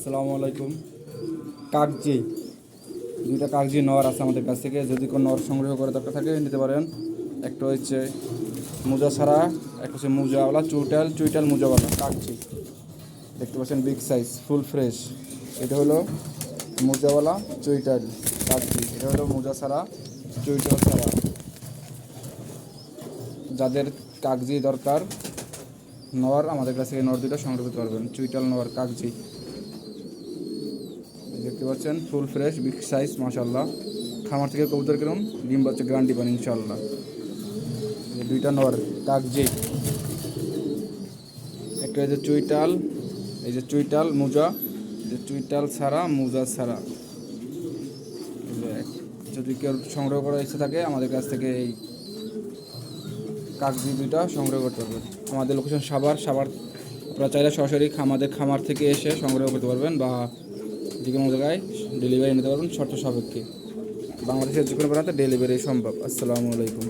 আসসালামু আলাইকুম। কাগজি দুইটা কাগজি নর আছে আমাদের কাছ থেকে, যদি কোনো নর সংগ্রহ করে দরকার থাকে নিতে পারেন। একটা হচ্ছে মোজা ছাড়া, একটা হচ্ছে মোজাওয়ালা চুইটাল মোজাওয়ালা কাগজি, দেখতে পাচ্ছেন বিগ সাইজ ফুল ফ্রেশ। এটা হলো মোজাওয়ালা চুইটাল কাগজি, এটা হলো মোজা ছাড়া চুইটাল ছাড়া। যাদের কাগজি দরকার নর, আমাদের কাছ থেকে নর দুটো সংগ্রহ করতে পারবেন। চুইটাল নর কাগজি দেখতে পাচ্ছেন ফুল ফ্রেশ বিগ সাইজ মাশাল্লাহ। খামার থেকে কবুতর কিনুন, ডিম বাচ্চা গ্যারান্টি পান ইনশাল্লাহ। এই দুইটা নর কাগজি, একটা এই যে চুইটাল, এই যে চুইটাল মোজা, যে চুইটাল ছাড়া মোজা ছাড়া। যদি কেউ সংগ্রহ করার ইচ্ছা থাকে আমাদের কাছ থেকে এই কাগজি দুইটা সংগ্রহ করতে পারবেন। আমাদের লোকেশন সাভার। আপনারা চাইলে সরাসরি আমাদের খামার থেকে এসে সংগ্রহ করতে পারবেন, বা যে কোনো জায়গায় ডেলিভারি নিতে পারবেন শর্ত সাপেক্ষে। বাংলাদেশের যে কোনো প্রান্তে ডেলিভারি সম্ভব। আসসালামু আলাইকুম।